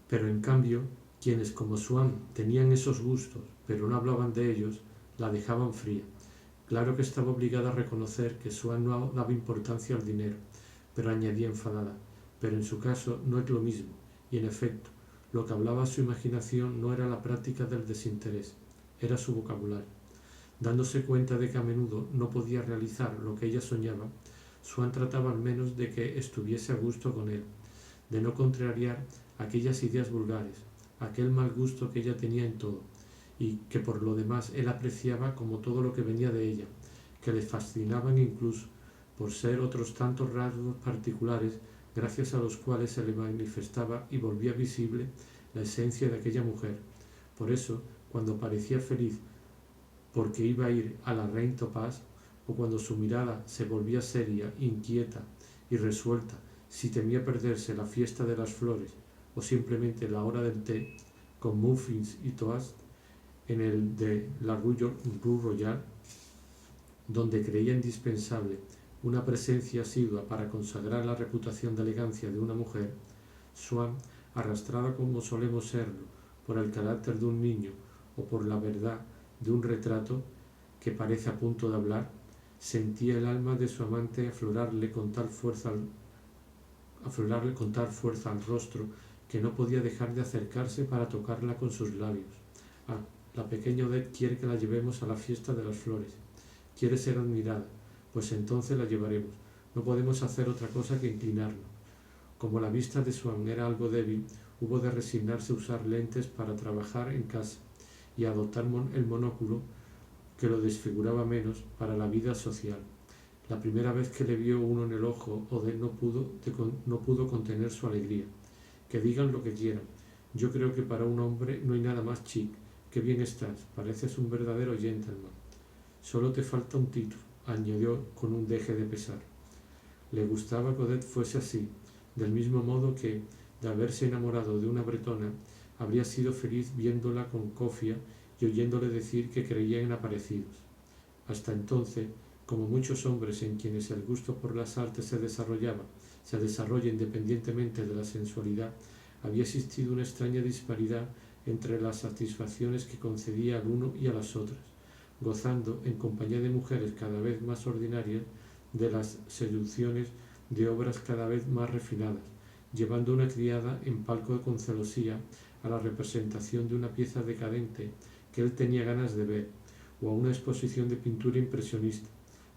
Pero en cambio, quienes como Swann tenían esos gustos, pero no hablaban de ellos, la dejaban fría. Claro que estaba obligada a reconocer que Swann no daba importancia al dinero, pero añadía enfadada, pero en su caso no es lo mismo, y en efecto, lo que hablaba su imaginación no era la práctica del desinterés, era su vocabulario. Dándose cuenta de que a menudo no podía realizar lo que ella soñaba, Swann trataba al menos de que estuviese a gusto con él, de no contrariar aquellas ideas vulgares, aquel mal gusto que ella tenía en todo, y que por lo demás él apreciaba como todo lo que venía de ella, que le fascinaban incluso por ser otros tantos rasgos particulares gracias a los cuales se le manifestaba y volvía visible la esencia de aquella mujer. Por eso, cuando parecía feliz porque iba a ir a la Reine Topaz, o cuando su mirada se volvía seria, inquieta y resuelta si temía perderse la fiesta de las flores o simplemente la hora del té, con muffins y toast en el de la Rue Royale, donde creía indispensable una presencia asidua para consagrar la reputación de elegancia de una mujer, Swann, arrastrada como solemos serlo por el carácter de un niño o por la verdad de un retrato que parece a punto de hablar, sentía el alma de su amante aflorarle con tal fuerza al rostro que no podía dejar de acercarse para tocarla con sus labios. Ah, la pequeña Odette quiere que la llevemos a la fiesta de las flores. Quiere ser admirada, pues entonces la llevaremos. No podemos hacer otra cosa que inclinarnos. Como la vista de Swann era algo débil, hubo de resignarse a usar lentes para trabajar en casa y a adoptar el monóculo, que lo desfiguraba menos, para la vida social. La primera vez que le vio uno en el ojo, Odette no pudo contener su alegría. Que digan lo que quieran. Yo creo que para un hombre no hay nada más chic. Qué bien estás, pareces un verdadero gentleman. Solo te falta un título, añadió con un deje de pesar. Le gustaba que Odette fuese así, del mismo modo que, de haberse enamorado de una bretona, habría sido feliz viéndola con cofia y oyéndole decir que creía en aparecidos. Hasta entonces, como muchos hombres en quienes el gusto por las artes se desarrolla independientemente de la sensualidad, había existido una extraña disparidad entre las satisfacciones que concedía al uno y a las otras, gozando, en compañía de mujeres cada vez más ordinarias, de las seducciones de obras cada vez más refinadas, llevando una criada en palco con celosía a la representación de una pieza decadente que él tenía ganas de ver, o a una exposición de pintura impresionista,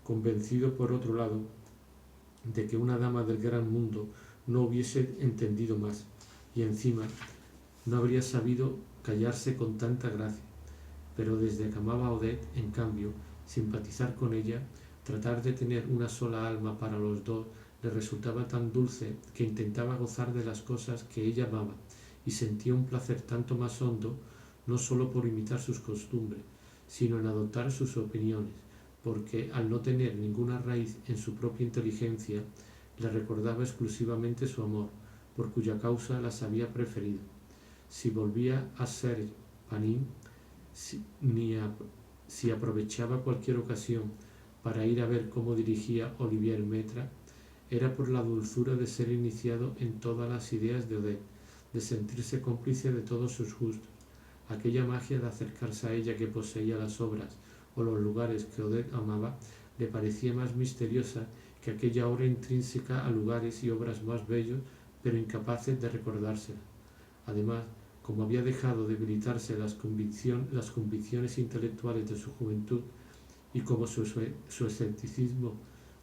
convencido por otro lado de que una dama del gran mundo no hubiese entendido más, y encima no habría sabido callarse con tanta gracia. Pero desde que amaba a Odette, en cambio, simpatizar con ella, tratar de tener una sola alma para los dos, le resultaba tan dulce que intentaba gozar de las cosas que ella amaba, y sentía un placer tanto más hondo, no sólo por imitar sus costumbres, sino en adoptar sus opiniones, porque al no tener ninguna raíz en su propia inteligencia, le recordaba exclusivamente su amor, por cuya causa las había preferido. Si volvía a ser Panin, si aprovechaba cualquier ocasión para ir a ver cómo dirigía Olivier Metra, era por la dulzura de ser iniciado en todas las ideas de Odette, de sentirse cómplice de todos sus gustos, aquella magia de acercarse a ella que poseía las obras o los lugares que Odette amaba, le parecía más misteriosa que aquella obra intrínseca a lugares y obras más bellos, pero incapaces de recordársela. Además, como había dejado debilitarse las convicciones intelectuales de su juventud, y como su escepticismo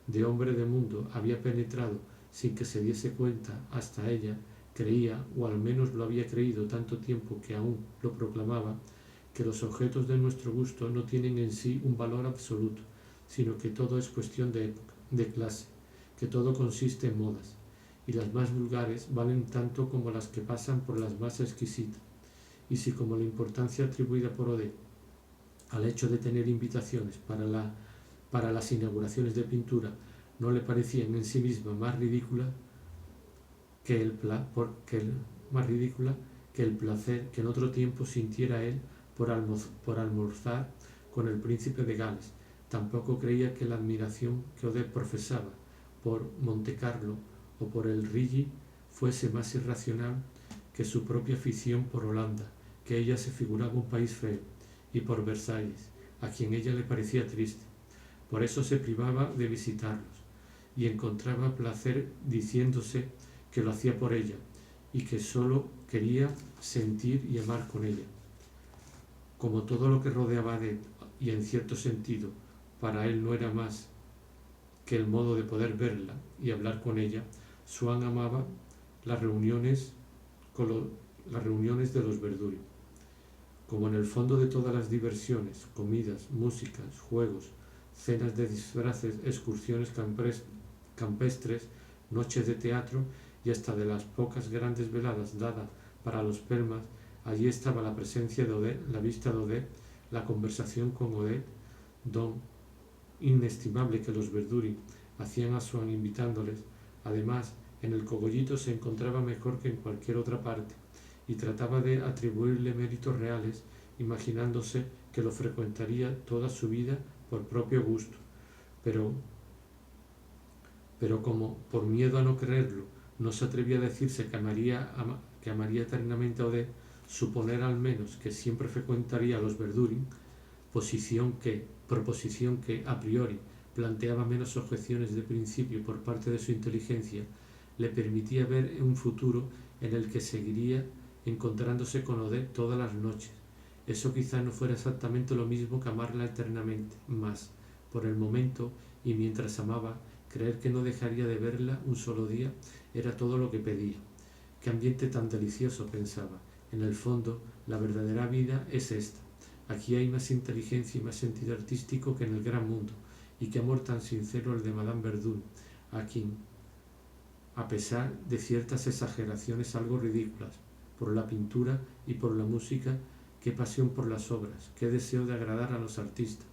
de hombre de mundo había penetrado sin que se diese cuenta hasta ella, creía, o al menos lo había creído tanto tiempo que aún lo proclamaba, que los objetos de nuestro gusto no tienen en sí un valor absoluto, sino que todo es cuestión de época, de clase, que todo consiste en modas, y las más vulgares valen tanto como las que pasan por las más exquisitas. Y si, como la importancia atribuida por Odette al hecho de tener invitaciones para las inauguraciones de pintura no le parecían en sí misma más ridícula más ridícula que el placer que en otro tiempo sintiera él por almorzar con el príncipe de Gales, tampoco creía que la admiración que Odette profesaba por Montecarlo o por el Rigi fuese más irracional que su propia afición por Holanda, que ella se figuraba un país feo, y por Versalles, a quien ella le parecía triste. Por eso se privaba de visitarlos, y encontraba placer diciéndose que lo hacía por ella, y que sólo quería sentir y amar con ella. Como todo lo que rodeaba a Odette, y en cierto sentido para él no era más que el modo de poder verla y hablar con ella, Swann amaba las reuniones de los Verduri. Como en el fondo de todas las diversiones, comidas, músicas, juegos, cenas de disfraces, excursiones campestres, noches de teatro y hasta de las pocas grandes veladas dadas para los pelmas, allí estaba la presencia de Odette, la vista de Odette, la conversación con Odette, don inestimable que los Verduri hacían a Swann invitándoles. Además, en el cogollito se encontraba mejor que en cualquier otra parte, y trataba de atribuirle méritos reales, imaginándose que lo frecuentaría toda su vida por propio gusto. Pero como, por miedo a no creerlo, no se atrevía a decirse que amaría eternamente a Odette, suponer al menos que siempre frecuentaría a los Verduri, proposición que a priori planteaba menos objeciones de principio por parte de su inteligencia, le permitía ver un futuro en el que seguiría encontrándose con Odette todas las noches. Eso quizá no fuera exactamente lo mismo que amarla eternamente, mas, por el momento, y mientras amaba, creer que no dejaría de verla un solo día era todo lo que pedía. Qué ambiente tan delicioso, pensaba. En el fondo, la verdadera vida es esta. Aquí hay más inteligencia y más sentido artístico que en el gran mundo, y qué amor tan sincero el de Madame Verdun, a quien, a pesar de ciertas exageraciones algo ridículas, por la pintura y por la música, qué pasión por las obras, qué deseo de agradar a los artistas.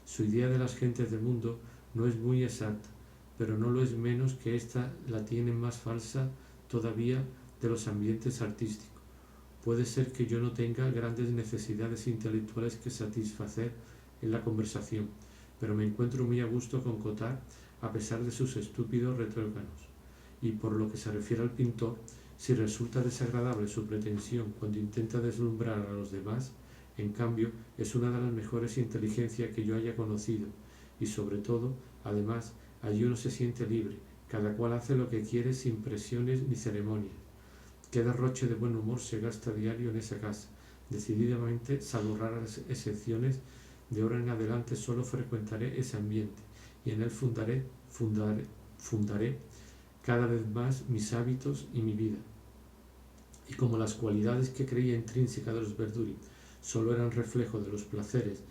Su idea de las gentes del mundo no es muy exacta, pero no lo es menos que ésta la tiene más falsa todavía de los ambientes artísticos. Puede ser que yo no tenga grandes necesidades intelectuales que satisfacer en la conversación, pero me encuentro muy a gusto con Cottard a pesar de sus estúpidos retrógrados. Y por lo que se refiere al pintor, si resulta desagradable su pretensión cuando intenta deslumbrar a los demás, en cambio es una de las mejores inteligencias que yo haya conocido, y sobre todo, además, allí uno se siente libre, cada cual hace lo que quiere sin presiones ni ceremonias. Qué derroche de buen humor se gasta a diario en esa casa. Decididamente, salvo raras excepciones, de ahora en adelante solo frecuentaré ese ambiente, y en él fundaré cada vez más mis hábitos y mi vida. Y como las cualidades que creía intrínsecas de los Verduri solo eran reflejo de los placeres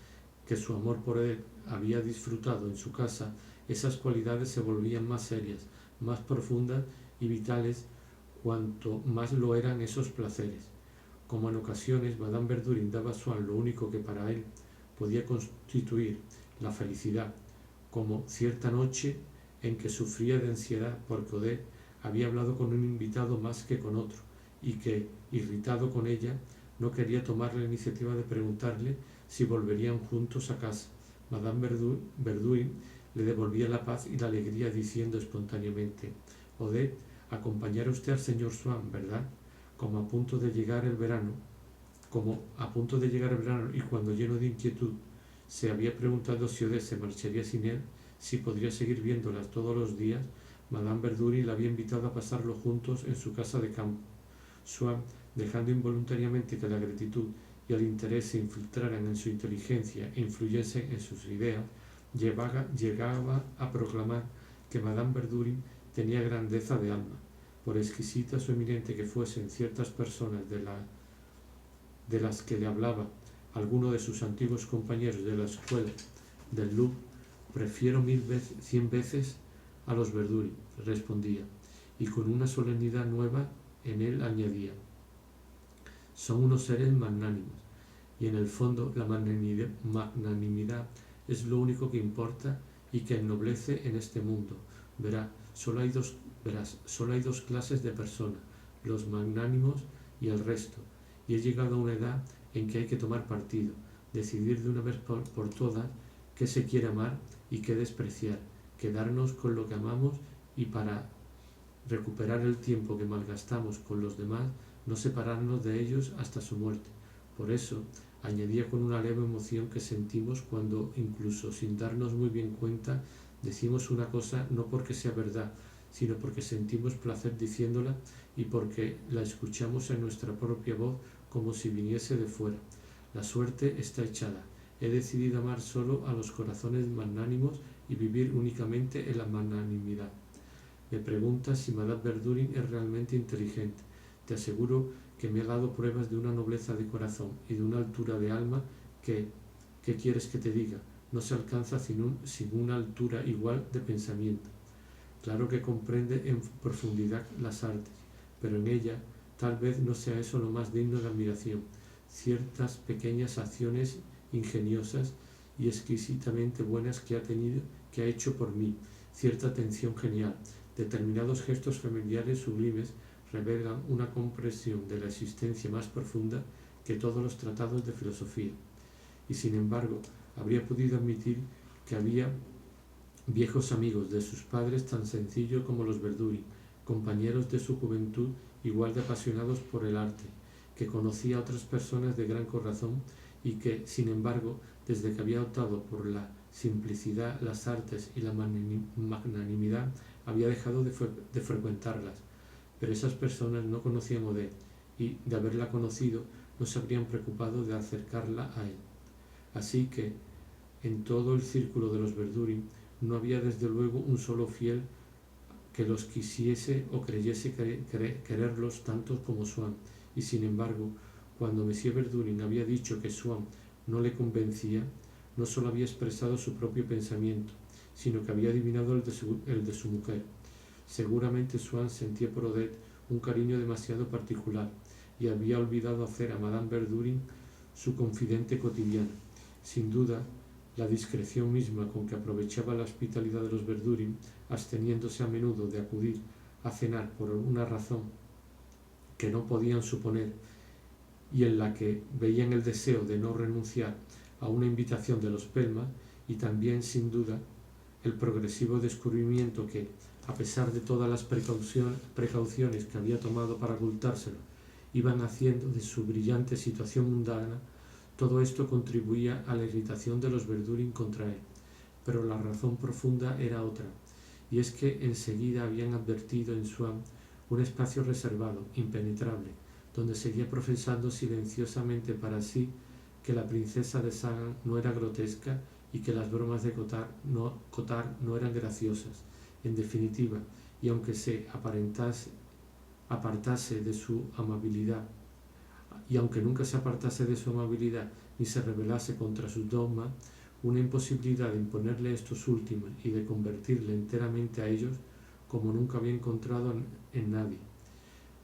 que su amor por él había disfrutado en su casa, esas cualidades se volvían más serias, más profundas y vitales cuanto más lo eran esos placeres. Como en ocasiones Madame Verdurin daba a Swann lo único que para él podía constituir la felicidad, como cierta noche en que sufría de ansiedad porque Odette había hablado con un invitado más que con otro, y que, irritado con ella, no quería tomar la iniciativa de preguntarle si volverían juntos a casa. Madame Verdurin le devolvía la paz y la alegría diciendo espontáneamente: Odette, acompañará usted al señor Swann, ¿verdad? Como a punto de llegar el verano, y cuando, lleno de inquietud, se había preguntado si Odette se marcharía sin él, si podría seguir viéndolas todos los días, Madame Verdurin la había invitado a pasarlo juntos en su casa de campo. Swann, dejando involuntariamente que la gratitud y el interés se infiltraran en su inteligencia e influyesen en sus ideas, llegaba a proclamar que Madame Verdurin tenía grandeza de alma, por exquisitas o eminente que fuesen ciertas personas de las que le hablaba alguno de sus antiguos compañeros de la escuela del Louvre. Prefiero 100 veces a los Verduri, respondía, y con una solemnidad nueva en él añadía: son unos seres magnánimos, y en el fondo la magnanimidad es lo único que importa y que ennoblece en este mundo. Verás, solo hay dos clases de personas, los magnánimos y el resto, y he llegado a una edad en que hay que tomar partido, decidir de una vez por todas qué se quiere amar y qué despreciar, quedarnos con lo que amamos, y para recuperar el tiempo que malgastamos con los demás, no separarnos de ellos hasta su muerte. Por eso, añadía con una leve emoción que sentimos cuando, incluso sin darnos muy bien cuenta, decimos una cosa no porque sea verdad, sino porque sentimos placer diciéndola y porque la escuchamos en nuestra propia voz como si viniese de fuera. La suerte está echada. He decidido amar solo a los corazones magnánimos y vivir únicamente en la magnanimidad. Me preguntas si Madame Verdurin es realmente inteligente. Te aseguro que me ha dado pruebas de una nobleza de corazón y de una altura de alma que, ¿qué quieres que te diga?, no se alcanza sin una altura igual de pensamiento. Claro que comprende en profundidad las artes, pero en ella tal vez no sea eso lo más digno de admiración. Ciertas pequeñas acciones ingeniosas y exquisitamente buenas que ha hecho por mí, cierta atención genial, determinados gestos familiares sublimes revelan una comprensión de la existencia más profunda que todos los tratados de filosofía. Y sin embargo, habría podido admitir que había viejos amigos de sus padres tan sencillos como los Verdurin, compañeros de su juventud igual de apasionados por el arte, que conocía a otras personas de gran corazón y que, sin embargo, desde que había optado por la simplicidad, las artes y la magnanimidad, había dejado de frecuentarlas. Pero esas personas no conocían a Odette y, de haberla conocido, no se habrían preocupado de acercarla a él. Así que, en todo el círculo de los Verdurin, no había desde luego un solo fiel que los quisiese o creyese quererlos tanto como Swann, y sin embargo, cuando Monsieur Verdurin había dicho que Swann no le convencía, no solo había expresado su propio pensamiento, sino que había adivinado el de su mujer. Seguramente Swann sentía por Odette un cariño demasiado particular y había olvidado hacer a Madame Verdurin su confidente cotidiana. Sin duda, la discreción misma con que aprovechaba la hospitalidad de los Verdurin, absteniéndose a menudo de acudir a cenar por una razón que no podían suponer y en la que veían el deseo de no renunciar a una invitación de los Pelma, y también, sin duda, el progresivo descubrimiento que, a pesar de todas las precauciones que había tomado para ocultárselo, iban haciendo de su brillante situación mundana, todo esto contribuía a la irritación de los Verdurin contra él. Pero la razón profunda era otra, y es que enseguida habían advertido en Swann un espacio reservado, impenetrable, donde seguía profesando silenciosamente para sí que la princesa de Sagan no era grotesca y que las bromas de Cottard no eran graciosas. En definitiva, y aunque se apartase de su amabilidad, y aunque nunca se apartase de su amabilidad ni se rebelase contra sus dogmas, una imposibilidad de imponerle estos últimos y de convertirle enteramente a ellos, como nunca había encontrado en nadie.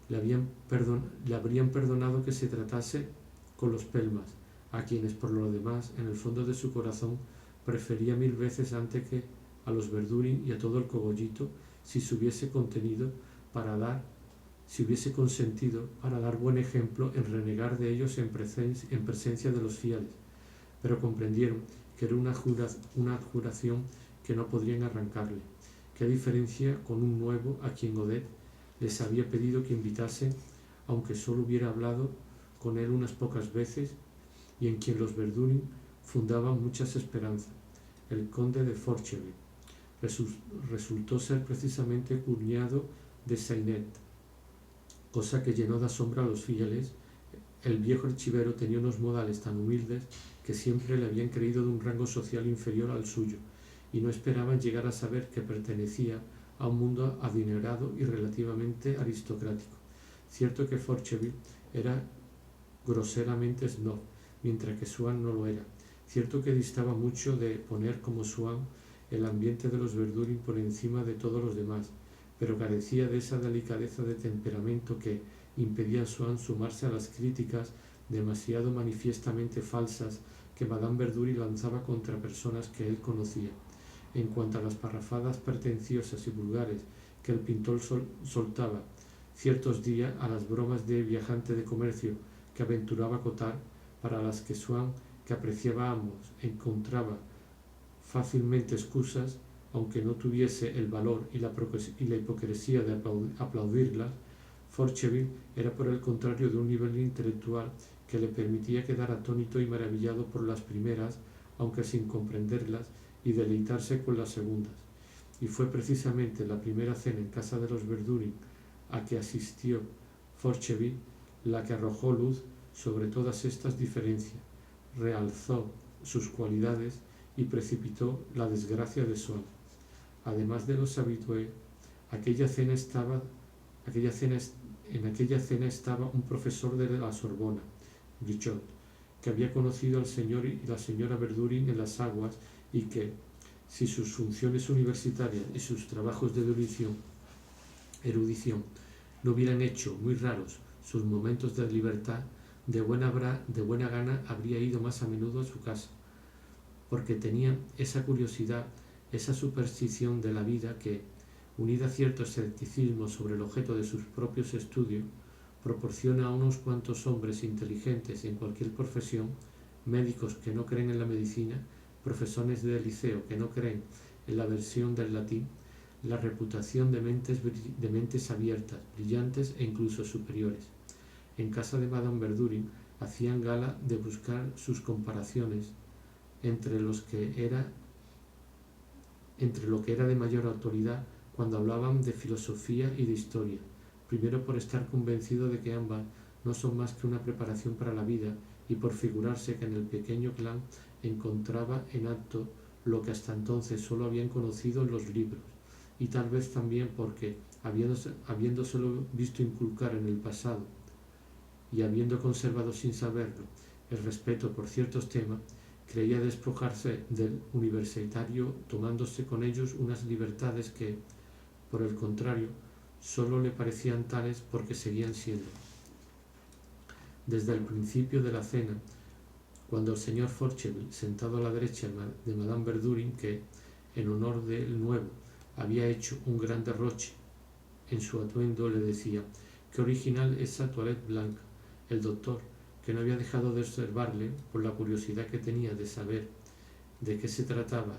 Le habrían perdonado que se tratase con los Pelmas, a quienes por lo demás, en el fondo de su corazón, prefería 1000 veces antes que a los Verdurin y a todo el cogollito, si hubiese consentido para dar buen ejemplo en renegar de ellos en presencia de los fieles, pero comprendieron que era una juración que no podrían arrancarle. Qué diferencia con un nuevo a quien Odette les había pedido que invitase, aunque solo hubiera hablado con él unas pocas veces, y en quien los Verdurin fundaban muchas esperanzas. El conde de Forcheville resultó ser precisamente cuñado de Sainet, cosa que llenó de asombro a los fieles. El viejo archivero tenía unos modales tan humildes que siempre le habían creído de un rango social inferior al suyo, y no esperaban llegar a saber que pertenecía a un mundo adinerado y relativamente aristocrático. Cierto que Forcheville era groseramente snob, mientras que Swann no lo era. Cierto que distaba mucho de poner como Swann el ambiente de los Verdurin por encima de todos los demás, pero carecía de esa delicadeza de temperamento que impedía a Swann sumarse a las críticas demasiado manifiestamente falsas que Madame Verdurin lanzaba contra personas que él conocía. En cuanto a las parrafadas pretenciosas y vulgares que el pintor soltaba ciertos días, a las bromas de viajante de comercio que aventuraba Cottard, para las que Swann, que apreciaba a ambos, encontraba fácilmente excusas, aunque no tuviese el valor y la hipocresía de aplaudirlas, Forcheville era por el contrario de un nivel intelectual que le permitía quedar atónito y maravillado por las primeras, aunque sin comprenderlas, y deleitarse con las segundas. Y fue precisamente la primera cena en casa de los Verdurin a que asistió Forcheville la que arrojó luz sobre todas estas diferencias, realzó sus cualidades y precipitó la desgracia de Swann. Además de los habitués, en aquella cena estaba un profesor de la Sorbona, Brichot, que había conocido al señor y la señora Verdurin en las aguas y que, si sus funciones universitarias y sus trabajos de erudición no hubieran hecho muy raros sus momentos de libertad, de buena gana habría ido más a menudo a su casa, porque tenía esa curiosidad, esa superstición de la vida que, unida a cierto escepticismo sobre el objeto de sus propios estudios, proporciona a unos cuantos hombres inteligentes en cualquier profesión, médicos que no creen en la medicina, profesores de liceo que no creen en la versión del latín, la reputación de mentes abiertas, brillantes e incluso superiores. En casa de Madame Verdurin hacían gala de buscar sus comparaciones entre lo que era de mayor autoridad cuando hablaban de filosofía y de historia, primero por estar convencido de que ambas no son más que una preparación para la vida y por figurarse que en el pequeño clan encontraba en acto lo que hasta entonces solo habían conocido en los libros, y tal vez también porque, habiéndoselo visto inculcar en el pasado y habiendo conservado sin saberlo el respeto por ciertos temas, creía despojarse del universitario tomándose con ellos unas libertades que, por el contrario, solo le parecían tales porque seguían siendo. Desde el principio de la cena, cuando el señor Forcheville, sentado a la derecha de Madame Verdurin, que, en honor del nuevo, había hecho un gran derroche en su atuendo, le decía: «Qué original esa toilette blanca». El doctor, que no había dejado de observarle por la curiosidad que tenía de saber de qué se trataba,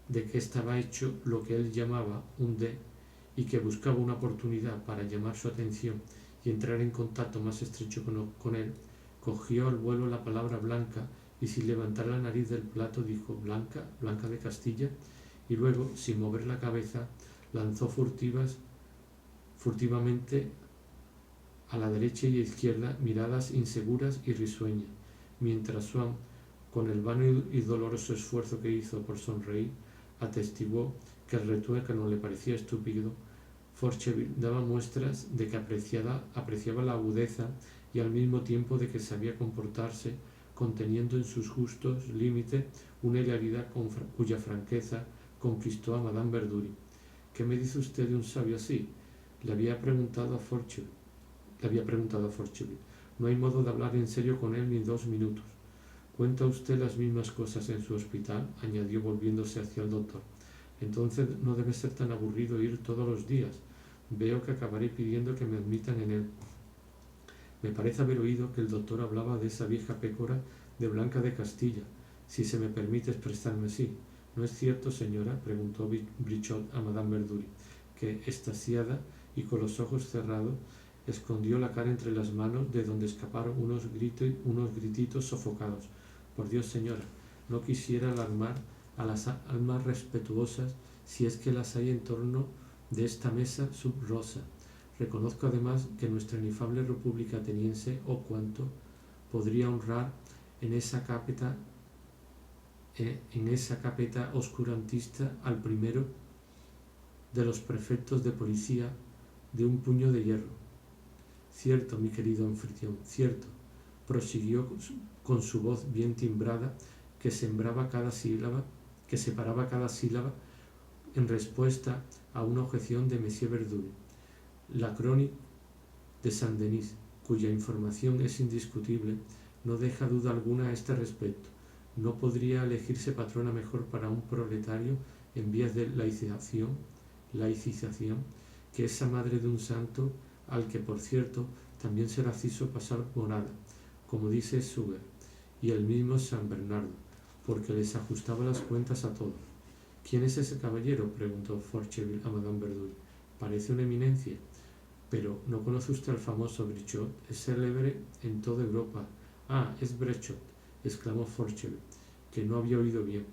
de qué estaba hecho lo que él llamaba un D, y que buscaba una oportunidad para llamar su atención y entrar en contacto más estrecho con él, cogió al vuelo la palabra blanca y sin levantar la nariz del plato dijo: «Blanca, Blanca de Castilla», y luego, sin mover la cabeza, lanzó furtivamente a la derecha y a izquierda miradas inseguras y risueñas, mientras Swann, con el vano y doloroso esfuerzo que hizo por sonreír, atestiguó que el retuerto no le parecía estúpido. Forcheville daba muestras de que apreciaba la agudeza y al mismo tiempo de que sabía comportarse, conteniendo en sus justos límites una hilaridad cuya franqueza conquistó a Madame Verdurin. «¿Qué me dice usted de un sabio así?», le había preguntado a Forcheville. «No hay modo de hablar en serio con él ni 2 minutos». «¿Cuenta usted las mismas cosas en su hospital?», añadió volviéndose hacia el doctor. «Entonces no debe ser tan aburrido ir todos los días. Veo que acabaré pidiendo que me admitan en él». «Me parece haber oído que el doctor hablaba de esa vieja pécora de Blanca de Castilla, si se me permite expresarme así». «¿No es cierto, señora?», preguntó Brichot a Madame Verdurin, que, extasiada y con los ojos cerrados, escondió la cara entre las manos, de donde escaparon unos grititos sofocados. «Por Dios, señora, no quisiera alarmar a las almas respetuosas, si es que las hay en torno de esta mesa sub rosa. Reconozco además que nuestra inefable república ateniense, oh cuánto, podría honrar en esa capeta oscurantista al primero de los prefectos de policía de un puño de hierro». «Cierto, mi querido anfitrión, cierto», prosiguió con su voz bien timbrada, que separaba cada sílaba en respuesta a una objeción de Monsieur Verdurin. «La crónica de Saint-Denis, cuya información es indiscutible, no deja duda alguna a este respecto. No podría elegirse patrona mejor para un proletario en vías de laicización que esa madre de un santo, al que, por cierto, también se la hizo pasar morada, como dice Suger, y el mismo San Bernardo, porque les ajustaba las cuentas a todos». «¿Quién es ese caballero?», preguntó Forcheville a Madame Verdurin. «Parece una eminencia». Pero, ¿no conoce usted al famoso Brichot? Es célebre en toda Europa. Ah, es Brechot, exclamó Forcheville, que no había oído bien.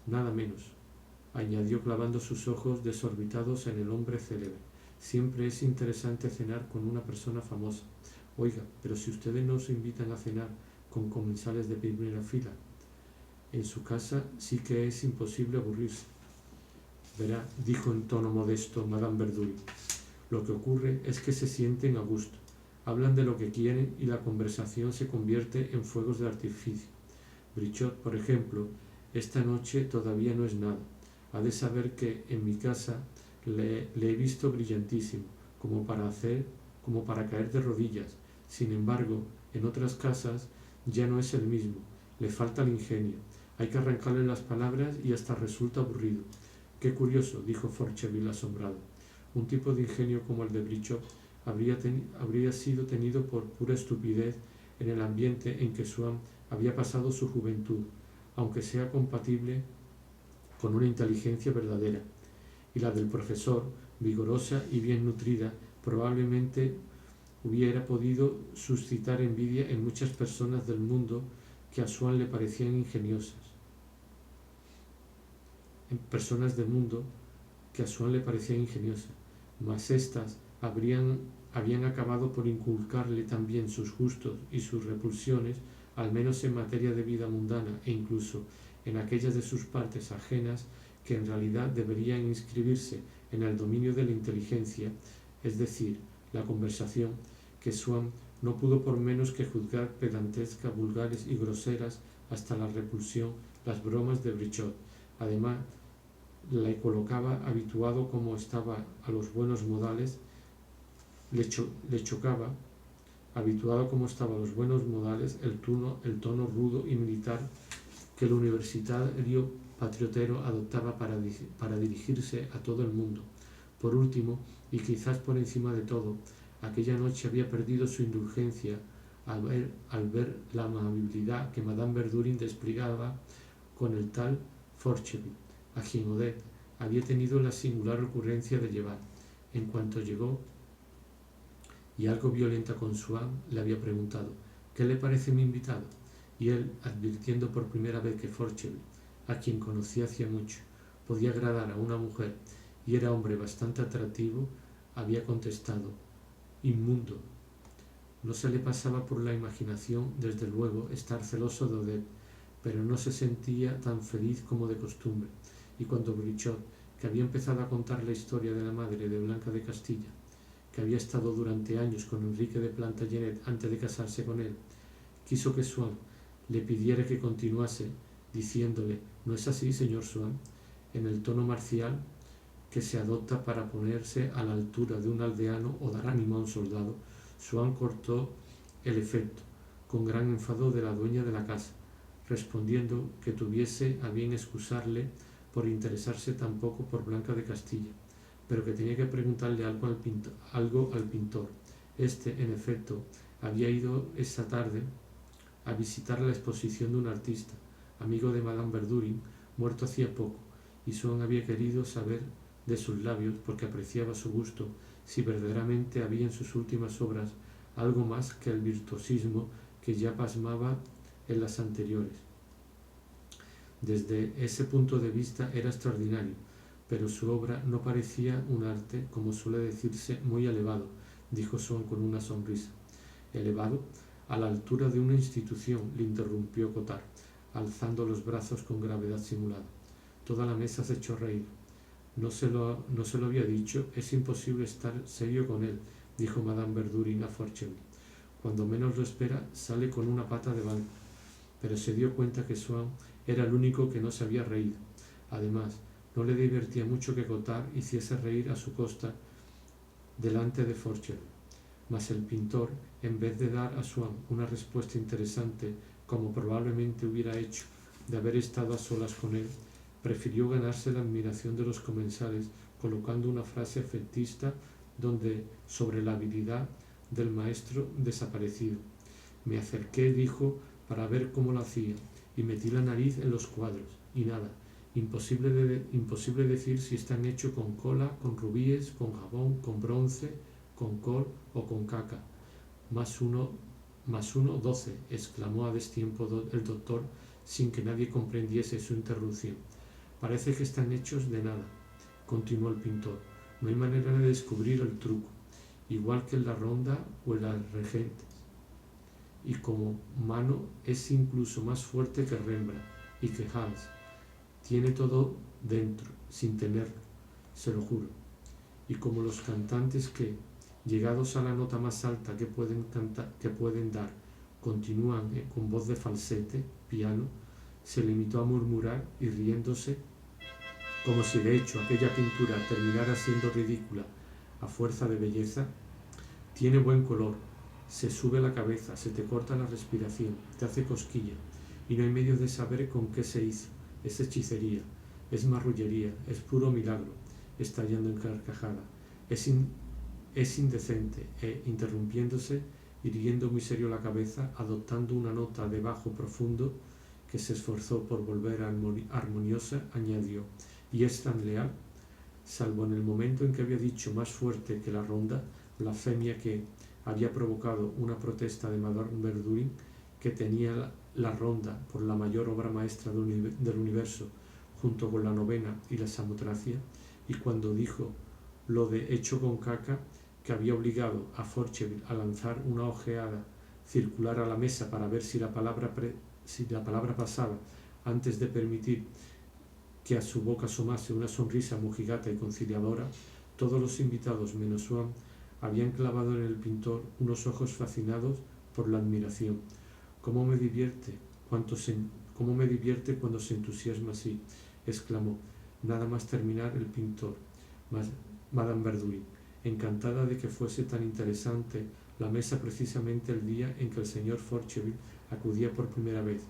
Nada menos, añadió clavando sus ojos desorbitados en el hombre célebre. Siempre es interesante cenar con una persona famosa. Oiga, pero si ustedes nos invitan a cenar con comensales de primera fila, en su casa sí que es imposible aburrirse. Verá, dijo en tono modesto Madame Verdurin, lo que ocurre es que se sienten a gusto, hablan de lo que quieren y la conversación se convierte en fuegos de artificio. Brichot, por ejemplo, esta noche todavía no es nada. Ha de saber que en mi casa le he visto brillantísimo, como para caer de rodillas. Sin embargo, en otras casas ya no es el mismo, le falta el ingenio. Hay que arrancarle las palabras y hasta resulta aburrido. Qué curioso, dijo Forcheville asombrado. Un tipo de ingenio como el de Brichot habría sido tenido por pura estupidez en el ambiente en que Swann había pasado su juventud, aunque sea compatible con una inteligencia verdadera. Y la del profesor, vigorosa y bien nutrida, probablemente hubiera podido suscitar envidia en muchas personas del mundo que a Swann le parecían ingeniosas. Mas éstas habían acabado por inculcarle también sus gustos y sus repulsiones, al menos en materia de vida mundana e incluso en aquellas de sus partes ajenas que en realidad deberían inscribirse en el dominio de la inteligencia, es decir, la conversación, que Swann no pudo por menos que juzgar pedantescas, vulgares y groseras hasta la repulsión las bromas de Brichot. Además, le colocaba habituado como estaba a los buenos modales, le chocaba, habituado como estaba a los buenos modales, el tono rudo y militar que el universitario patriotero adoptaba para dirigirse a todo el mundo. Por último, y quizás por encima de todo, aquella noche había perdido su indulgencia al ver la amabilidad que Madame Verdurin desplegaba con el tal Forcheville, a quien Odette había tenido la singular ocurrencia de llevar. En cuanto llegó, y algo violenta con Swann, le había preguntado: ¿qué le parece mi invitado? Y él, advirtiendo por primera vez que Forcheville, a quien conocía hacía mucho, podía agradar a una mujer y era hombre bastante atractivo, había contestado: inmundo. No se le pasaba por la imaginación, desde luego, estar celoso de Odette, pero no se sentía tan feliz como de costumbre. Y cuando Brichot, que había empezado a contar la historia de la madre de Blanca de Castilla, que había estado durante años con Enrique de Plantagenet antes de casarse con él, quiso que Swann le pidiera que continuase, diciéndole: ¿no es así, señor Swann?, en el tono marcial que se adopta para ponerse a la altura de un aldeano o dar ánimo a un soldado, Swann cortó el efecto, con gran enfado de la dueña de la casa, respondiendo que tuviese a bien excusarle por interesarse tan poco por Blanca de Castilla, pero que tenía que preguntarle algo al pintor. Este, en efecto, había ido esa tarde a visitar la exposición de un artista, amigo de Madame Verdurin, muerto hacía poco, y Swann había querido saber de sus labios, porque apreciaba su gusto, si verdaderamente había en sus últimas obras algo más que el virtuosismo que ya pasmaba en las anteriores. Desde ese punto de vista era extraordinario, pero su obra no parecía un arte, como suele decirse, muy elevado, dijo Swann con una sonrisa. ¿Elevado? A la altura de una institución, le interrumpió Cottard, alzando los brazos con gravedad simulada. Toda la mesa se echó a reír. No se lo había dicho, es imposible estar serio con él, dijo Madame Verdurin a Forcheville. Cuando menos lo espera, sale con una pata de banco. Pero se dio cuenta que Swann era el único que no se había reído. Además, no le divertía mucho que Cottard hiciese reír a su costa delante de Forcheville. Mas el pintor, en vez de dar a Swann una respuesta interesante, como probablemente hubiera hecho de haber estado a solas con él, prefirió ganarse la admiración de los comensales colocando una frase efectista sobre la habilidad del maestro desaparecido. Me acerqué, dijo, para ver cómo lo hacía, y metí la nariz en los cuadros, y nada. Imposible decir si están hechos con cola, con rubíes, con jabón, con bronce, con col o con caca. Más uno, 12, exclamó a destiempo el doctor sin que nadie comprendiese su interrupción. Parece que están hechos de nada, continuó el pintor. No hay manera de descubrir el truco, igual que en la ronda o en las regentes. Y como mano es incluso más fuerte que Rembrandt y que Hals. Tiene todo dentro, sin tenerlo, se lo juro. Y como los cantantes que, llegados a la nota más alta que pueden dar, continúan con voz de falsete, piano, se limitó a murmurar y riéndose, como si de hecho aquella pintura terminara siendo ridícula a fuerza de belleza. Tiene buen color, se sube la cabeza, se te corta la respiración, te hace cosquilla, y no hay medio de saber con qué se hizo. Es hechicería, es marrullería, es puro milagro, estallando en carcajada. Es indecente, interrumpiéndose, irguiendo muy serio la cabeza, adoptando una nota de bajo profundo que se esforzó por volver armoniosa, añadió: y es tan leal, salvo en el momento en que había dicho más fuerte que la ronda, blasfemia que había provocado una protesta de Madame Verdurin, que tenía la ronda por la mayor obra maestra del universo, junto con la novena y la Samotracia, y cuando dijo lo de hecho con caca, que había obligado a Forcheville a lanzar una ojeada circular a la mesa para ver si la palabra pasaba antes de permitir que a su boca asomase una sonrisa mojigata y conciliadora, todos los invitados menos Swann habían clavado en el pintor unos ojos fascinados por la admiración. «¿Cómo me divierte cuando se entusiasma así?», exclamó, nada más terminar el pintor, Madame Verdurin, encantada de que fuese tan interesante la mesa precisamente el día en que el señor Forcheville acudía por primera vez.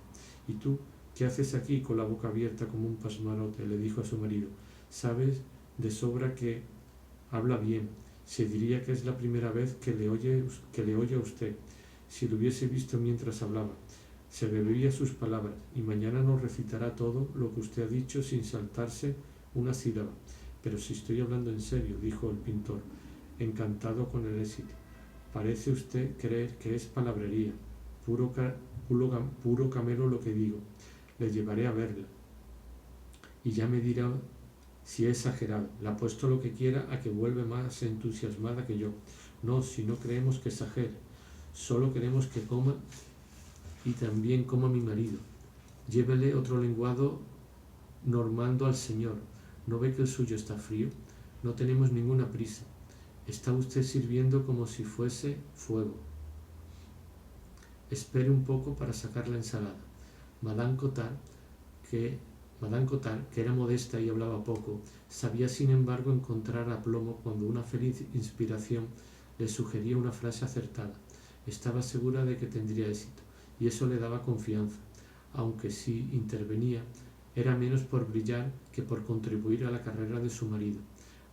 «¿Y tú qué haces aquí con la boca abierta como un pasmarote?», le dijo a su marido. «Sabes de sobra que habla bien. Se diría que es la primera vez que le oye a usted. Si lo hubiese visto mientras hablaba, se bebería sus palabras, y mañana nos recitará todo lo que usted ha dicho sin saltarse una sílaba». «Pero si estoy hablando en serio», dijo el pintor, encantado con el éxito. «Parece usted creer que es palabrería. Puro camelo lo que digo. Le llevaré a verla y ya me dirá si he exagerado. Le apuesto lo que quiera a que vuelve más entusiasmada que yo». «No, si no creemos que exagere. Solo queremos que coma y también coma mi marido. Llévele otro lenguado normando al señor. ¿No ve que el suyo está frío? No tenemos ninguna prisa. Está usted sirviendo como si fuese fuego. Espere un poco para sacar la ensalada». Madame Cottard, que era modesta y hablaba poco, sabía sin embargo encontrar aplomo cuando una feliz inspiración le sugería una frase acertada. Estaba segura de que tendría éxito, y eso le daba confianza, aunque si intervenía era menos por brillar que por contribuir a la carrera de su marido.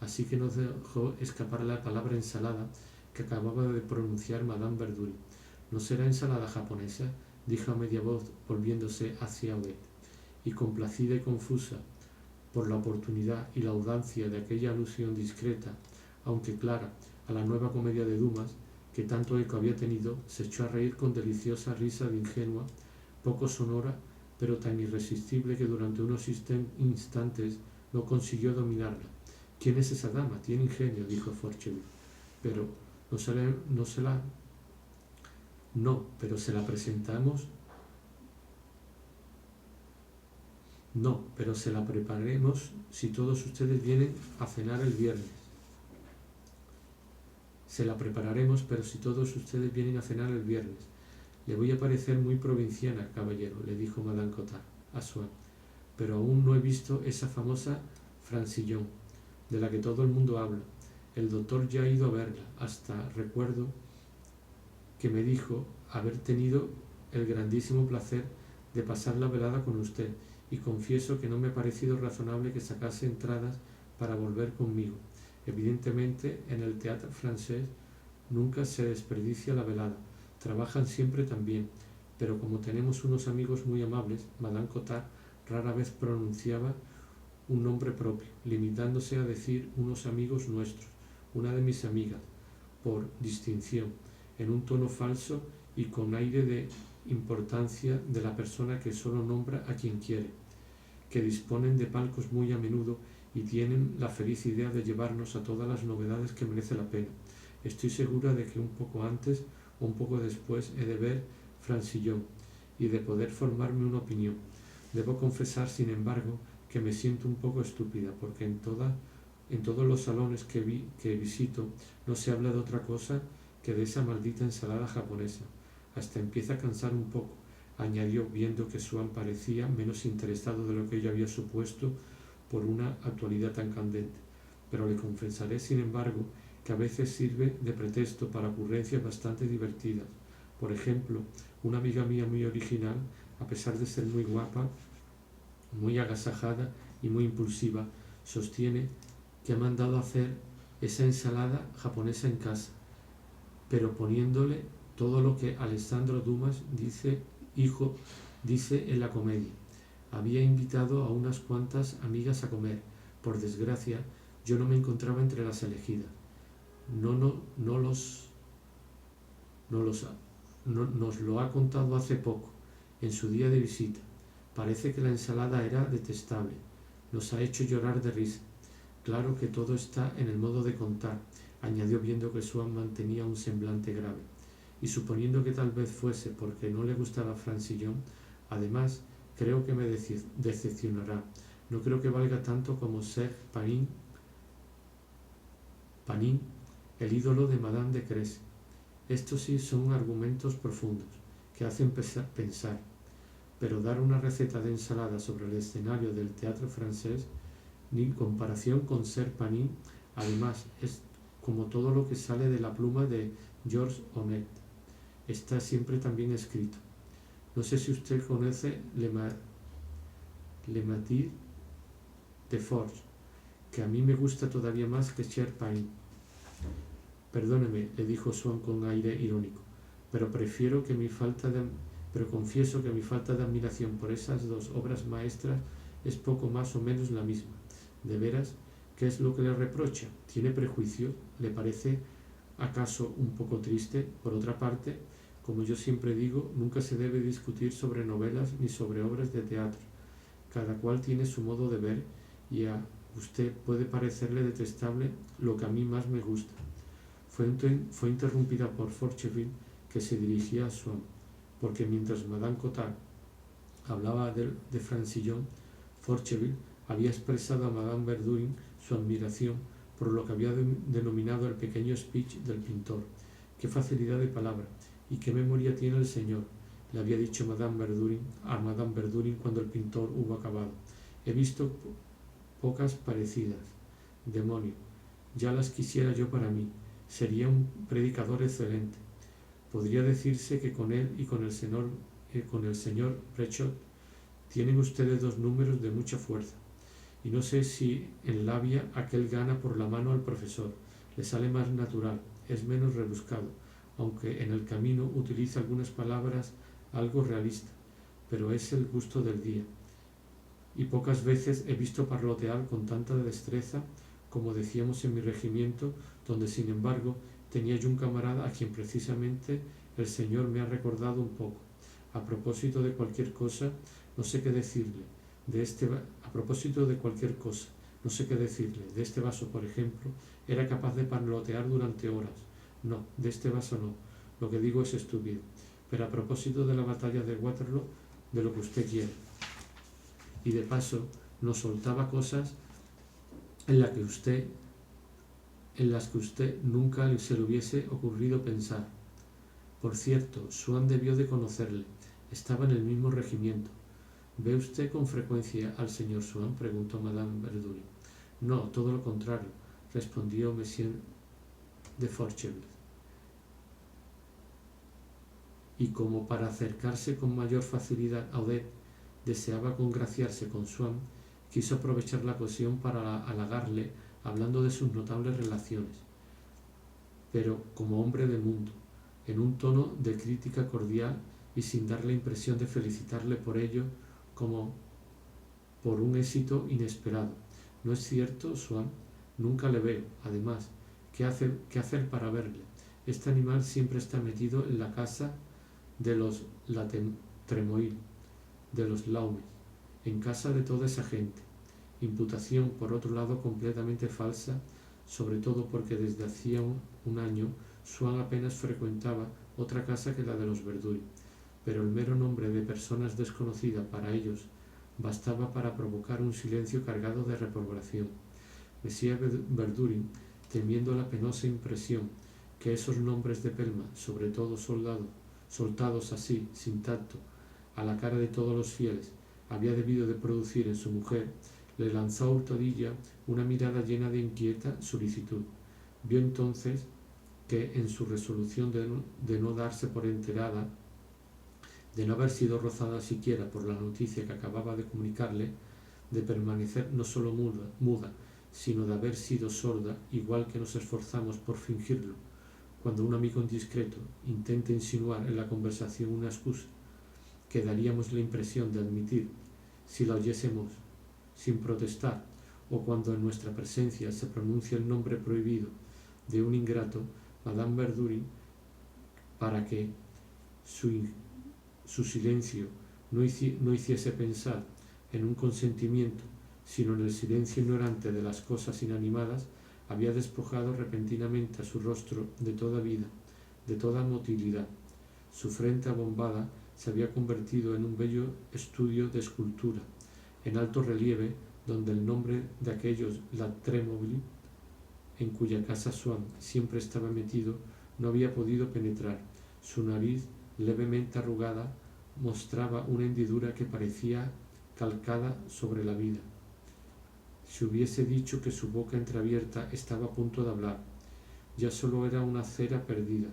Así que no dejó escapar la palabra ensalada que acababa de pronunciar Madame Verdurin. «¿No será ensalada japonesa?», dijo a media voz, volviéndose hacia Odette, y complacida y confusa por la oportunidad y la audacia de aquella alusión discreta, aunque clara, a la nueva comedia de Dumas, que tanto eco había tenido, se echó a reír con deliciosa risa de ingenua, poco sonora, pero tan irresistible que durante unos instantes no consiguió dominarla. «¿Quién es esa dama? Tiene ingenio», dijo Forcheville. «Pero pero se la presentamos. No, pero se la prepararemos si todos ustedes vienen a cenar el viernes. Le voy a parecer muy provinciana, caballero», le dijo Madame Cottard a Swann, «pero aún no he visto esa famosa Francillon, de la que todo el mundo habla. El doctor ya ha ido a verla. Hasta recuerdo que me dijo haber tenido el grandísimo placer de pasar la velada con usted, y confieso que no me ha parecido razonable que sacase entradas para volver conmigo. Evidentemente, en el Théâtre Français nunca se desperdicia la velada. Trabajan siempre tan bien, pero como tenemos unos amigos muy amables», Madame Cottard rara vez pronunciaba un nombre propio, limitándose a decir «unos amigos nuestros», «una de mis amigas», por distinción, en un tono falso y con aire de importancia de la persona que solo nombra a quien quiere, que disponen de palcos muy a menudo y tienen la feliz idea de llevarnos a todas las novedades que merece la pena. Estoy segura de que un poco antes o un poco después he de ver Francillon y de poder formarme una opinión. Debo confesar, sin embargo, que me siento un poco estúpida, porque en todos los salones que visito no se habla de otra cosa que de esa maldita ensalada japonesa. Hasta empieza a cansar un poco, añadió, viendo que Swann parecía menos interesado de lo que yo había supuesto por una actualidad tan candente. Pero le confesaré, sin embargo, que a veces sirve de pretexto para ocurrencias bastante divertidas. Por ejemplo, una amiga mía muy original, a pesar de ser muy guapa, muy agasajada y muy impulsiva, sostiene que ha mandado hacer esa ensalada japonesa en casa, pero poniéndole todo lo que Alessandro Dumas dice en la comedia. Había invitado a unas cuantas amigas a comer. Por desgracia, yo no me encontraba entre las elegidas. Nos lo ha contado hace poco, en su día de visita. Parece que la ensalada era detestable. Nos ha hecho llorar de risa. Claro que todo está en el modo de contar, añadió, viendo que Swann mantenía un semblante grave. Y suponiendo que tal vez fuese porque no le gustaba Francillon, además, creo que me decepcionará. No creo que valga tanto como Serge Panin, el ídolo de Madame de Cressy. Estos sí son argumentos profundos, que hacen pensar. Pero dar una receta de ensalada sobre el escenario del teatro francés, ni en comparación con Serge Panin, además, es como todo lo que sale de la pluma de Georges Honnête. Está siempre tan bien escrito. No sé si usted conoce Le Métier de Forge, que a mí me gusta todavía más que Serge Panin. Perdóneme, le dijo Swann con aire irónico, pero confieso que mi falta de admiración por esas dos obras maestras es poco más o menos la misma. ¿De veras? ¿Qué es lo que le reprocha? ¿Tiene prejuicios? ¿Le parece acaso un poco triste? Por otra parte, como yo siempre digo, nunca se debe discutir sobre novelas ni sobre obras de teatro. Cada cual tiene su modo de ver y a usted puede parecerle detestable lo que a mí más me gusta. Fue interrumpida por Forcheville, que se dirigía a Swann, porque mientras Madame Cottard hablaba de Francillon, Forcheville había expresado a Madame Verdurin su admiración por lo que había denominado el pequeño speech del pintor. «Qué facilidad de palabra y qué memoria tiene el señor», le había dicho a Madame Verdurin cuando el pintor hubo acabado. «He visto pocas parecidas. Demonio, ya las quisiera yo para mí. Sería un predicador excelente. Podría decirse que con él y con el señor Brechot tienen ustedes dos números de mucha fuerza. Y no sé si en labia aquel gana por la mano al profesor. Le sale más natural, es menos rebuscado, aunque en el camino utiliza algunas palabras algo realistas, pero es el gusto del día. Y pocas veces he visto parlotear con tanta destreza como decíamos en mi regimiento, donde sin embargo tenía yo un camarada a quien precisamente el señor me ha recordado un poco. A propósito de cualquier cosa, no sé qué decirle. De este vaso, por ejemplo, era capaz de parlotear durante horas. No, de este vaso no. Lo que digo es estúpido. Pero a propósito de la batalla de Waterloo, de lo que usted quiera. Y de paso, nos soltaba cosas en las que usted nunca se le hubiese ocurrido pensar. Por cierto, Swann debió de conocerle. Estaba en el mismo regimiento. ¿Ve usted con frecuencia al señor Swann?, preguntó Madame Verdurin. No, todo lo contrario, respondió Monsieur de Forcheville. Y como para acercarse con mayor facilidad a Odette deseaba congraciarse con Swann, quiso aprovechar la ocasión para halagarle hablando de sus notables relaciones, pero como hombre de mundo, en un tono de crítica cordial y sin dar la impresión de felicitarle por ello como por un éxito inesperado. ¿No es cierto, Swann? Nunca le veo. Además, ¿qué hacer para verle? Este animal siempre está metido en la casa de los Tremoil, de los Laumes, en casa de toda esa gente. Imputación, por otro lado, completamente falsa, sobre todo porque desde hacía un año Swann apenas frecuentaba otra casa que la de los Verdurin, pero el mero nombre de personas desconocidas para ellos bastaba para provocar un silencio cargado de reprobación. Monsieur Verdurin, temiendo la penosa impresión que esos nombres de pelma, sobre todo soltados así, sin tacto, a la cara de todos los fieles, había debido de producir en su mujer, le lanzó a hurtadilla una mirada llena de inquieta solicitud. Vio entonces que en su resolución de no darse por enterada, de no haber sido rozada siquiera por la noticia que acababa de comunicarle, de permanecer no solo muda, sino de haber sido sorda, igual que nos esforzamos por fingirlo, cuando un amigo indiscreto intenta insinuar en la conversación una excusa que daríamos la impresión de admitir si la oyésemos sin protestar, o cuando en nuestra presencia se pronuncia el nombre prohibido de un ingrato, Madame Verdurin, para que su silencio no hiciese pensar en un consentimiento, sino en el silencio ignorante de las cosas inanimadas, había despojado repentinamente a su rostro de toda vida, de toda motilidad. Su frente abombada se había convertido en un bello estudio de escultura, en alto relieve, donde el nombre de aquellos La Trémobile, en cuya casa Swann siempre estaba metido, no había podido penetrar. Su nariz, levemente arrugada, mostraba una hendidura que parecía calcada sobre la vida. Si hubiese dicho que su boca entreabierta estaba a punto de hablar, ya solo era una cera perdida,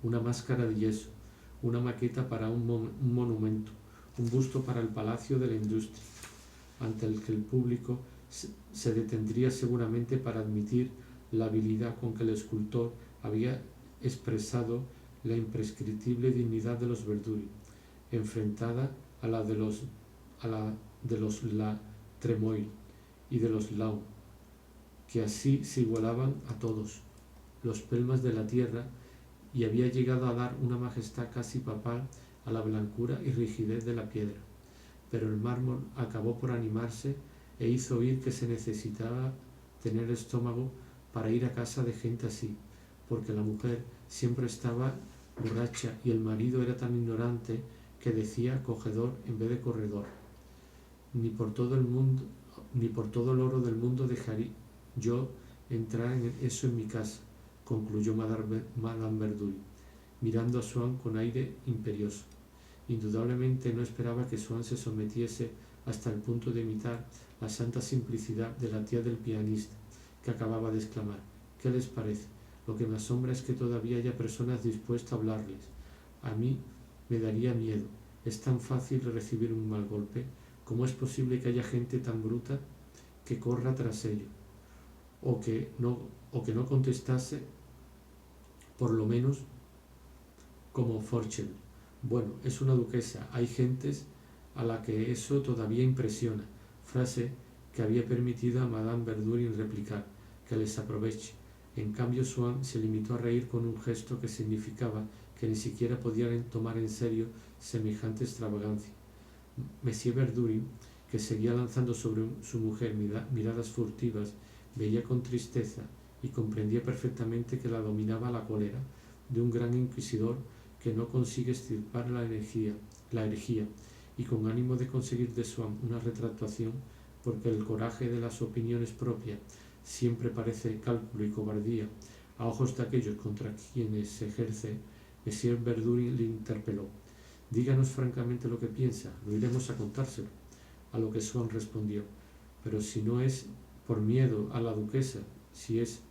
una máscara de yeso, una maqueta para un monumento, un busto para el Palacio de la Industria, ante el que el público se detendría seguramente para admitir la habilidad con que el escultor había expresado la imprescriptible dignidad de los Verdurin, enfrentada a la de los La Tremoil y de los Lau, que así se igualaban a todos los pelmas de la tierra, y había llegado a dar una majestad casi papal a la blancura y rigidez de la piedra. Pero el mármol acabó por animarse e hizo oír que se necesitaba tener estómago para ir a casa de gente así, porque la mujer siempre estaba borracha y el marido era tan ignorante que decía cogedor en vez de corredor. Ni por todo el oro del mundo dejaría yo entrar en eso en mi casa, concluyó Madame Verdurin, mirando a Swann con aire imperioso. Indudablemente no esperaba que Swann se sometiese hasta el punto de imitar la santa simplicidad de la tía del pianista, que acababa de exclamar: ¿qué les parece? Lo que me asombra es que todavía haya personas dispuestas a hablarles. A mí me daría miedo. Es tan fácil recibir un mal golpe. ¿Cómo es posible que haya gente tan bruta que corra tras ello? O que no contestase, por lo menos, como Forchel. Bueno, es una duquesa. Hay gentes a la que eso todavía impresiona. Frase que había permitido a Madame Verdurin replicar: que les aproveche. En cambio, Swann se limitó a reír con un gesto que significaba que ni siquiera podían tomar en serio semejante extravagancia. Monsieur Verdurin, que seguía lanzando sobre su mujer miradas furtivas, veía con tristeza y comprendía perfectamente que la dominaba la cólera de un gran inquisidor que no consigue extirpar la herejía, y con ánimo de conseguir de Swann una retractación, porque el coraje de las opiniones propias siempre parece cálculo y cobardía a ojos de aquellos contra quienes se ejerce, Monsieur Verdurin le interpeló: díganos francamente lo que piensa, lo iremos a contárselo. A lo que Swann respondió: pero si no es por miedo a la duquesa, si es